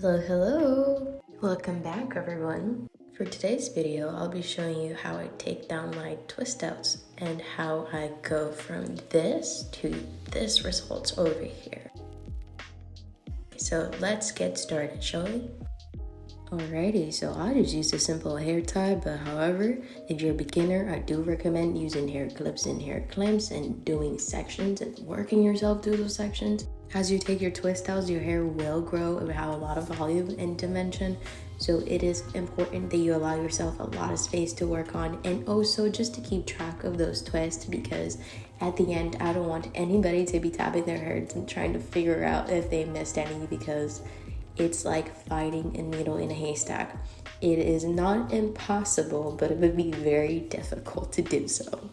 Hello. Welcome back, everyone. For today's video, I'll be showing you how I take down my twist outs and how I go from this to this result over here. So let's get started, shall we? Alrighty, so I just used a simple hair tie, but however, if you're a beginner, I do recommend using hair clips and hair clamps and doing sections and working yourself through those sections. As you take your twist outs, your hair will grow. It will have a lot of volume and dimension. So it is important that you allow yourself a lot of space to work on, and also just to keep track of those twists, because at the end, I don't want anybody to be tapping their heads and trying to figure out if they missed any, because it's like finding a needle in a haystack. It is not impossible, but it would be very difficult to do so.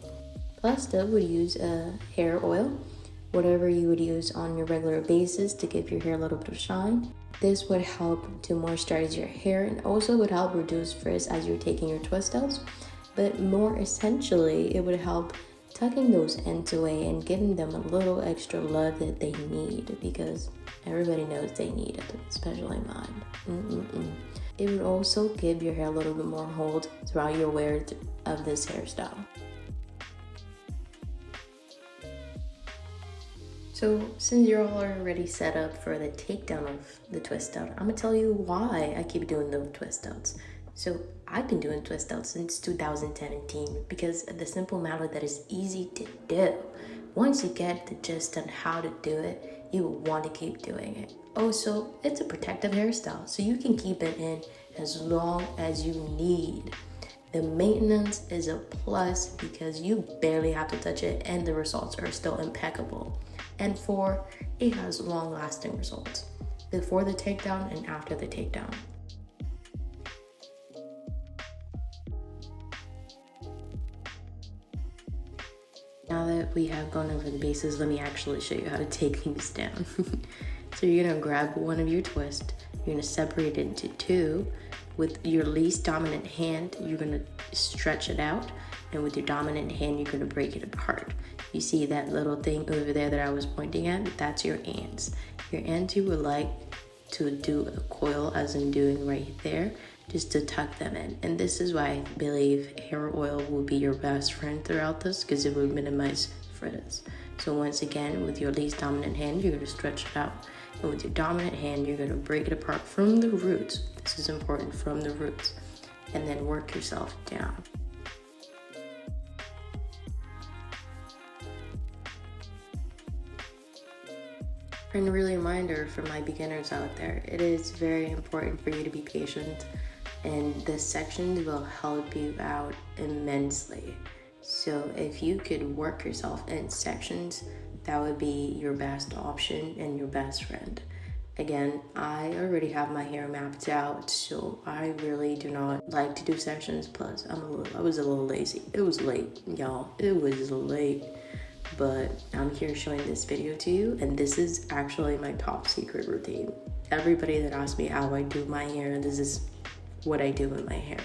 Plus, I would use a hair oil, whatever you would use on your regular basis to give your hair a little bit of shine. This would help to moisturize your hair and also would help reduce frizz as you're taking your twist outs. But more essentially, it would help tucking those ends away and giving them a little extra love that they need, because everybody knows they need it, especially mine. It would also give your hair a little bit more hold throughout your wear of this hairstyle. So since you're all already set up for the takedown of the twist out, I'm gonna tell you why I keep doing the twist outs. So I've been doing twist outs since 2017 because of the simple matter that it's easy to do. Once you get the gist on how to do it, you will want to keep doing it. Also, it's a protective hairstyle, so you can keep it in as long as you need. The maintenance is a plus because you barely have to touch it and the results are still impeccable. And 4, it has long-lasting results before the takedown and after the takedown. Now that we have gone over the bases, let me actually show you how to take these down. So you're gonna grab one of your twists, you're gonna separate it into 2. With your least dominant hand, you're gonna stretch it out, and with your dominant hand, you're gonna break it apart. You see that little thing over there that I was pointing at? That's your ends. Your ends, you would like to do a coil, as I'm doing right there, just to tuck them in. And this is why I believe hair oil will be your best friend throughout this, because it will minimize frizz. So once again, with your least dominant hand, you're gonna stretch it out. And with your dominant hand, you're gonna break it apart from the roots. This is important, from the roots. And then work yourself down. And a really reminder for my beginners out there, it is very important for you to be patient, and the sections will help you out immensely. So if you could work yourself in sections, that would be your best option and your best friend. Again, I already have my hair mapped out, so I really do not like to do sections. Plus, I was a little lazy. It was late, y'all. It was late. But I'm here showing this video to you, and this is actually my top secret routine. Everybody that asks me how I do my hair, this is what I do with my hair.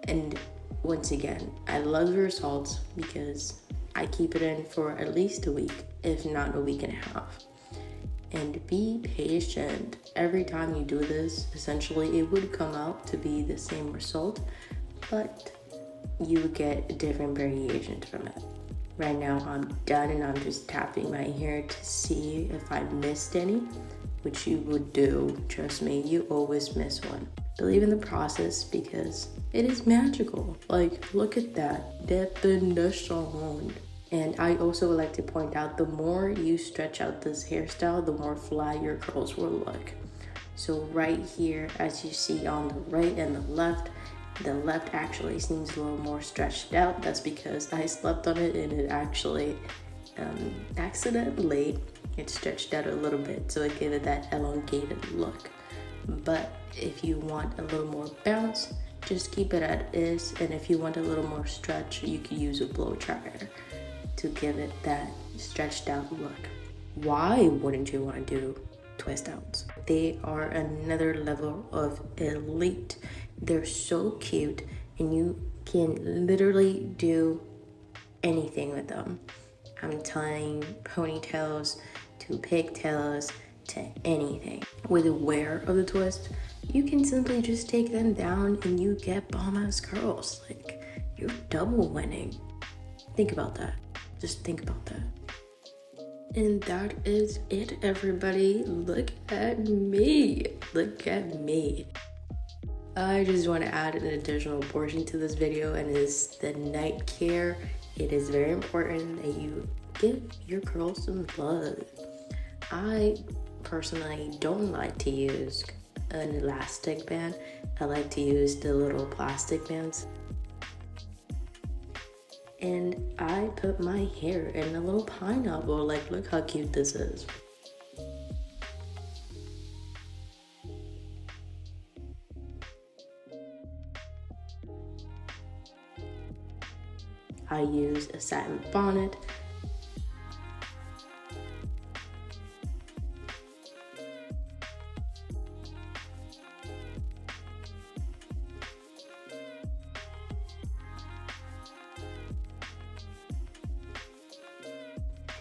And once again, I love the results because I keep it in for at least a week, if not a week and a half. And be patient. Every time you do this, essentially it would come out to be the same result, but you get different variations from it. Right now I'm done and I'm just tapping my hair to see if I missed any, which you would do. Trust me, you always miss one. Believe in the process because it is magical. Like, look at that definition. And I also would like to point out, the more you stretch out this hairstyle, the more flat your curls will look. So right here, as you see on the right and the left actually seems a little more stretched out. That's because I slept on it and it actually accidentally it stretched out a little bit, so it gave it that elongated look. But if you want a little more bounce, just keep it at this, and if you want a little more stretch, you can use a blow dryer to give it that stretched out look. Why wouldn't you want to do twist outs? They are another level of elite. They're so cute, and you can literally do anything with them. I'm tying ponytails to pigtails to anything. With aware of the twist, you can simply just take them down and you get bomb-ass curls. Like, you're double winning. Think about that. Just think about that. And that is it, everybody. Look at me. Look at me. I just want to add an additional portion to this video, and it's the night care. It is very important that you give your curls some love. I personally don't like to use an elastic band. I like to use the little plastic bands. And I put my hair in a little pineapple. Like, look how cute this is. I use a satin bonnet.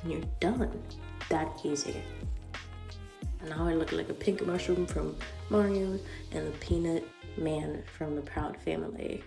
And you're done. That easy. And now I look like a pink mushroom from Mario and the peanut man from the Proud Family.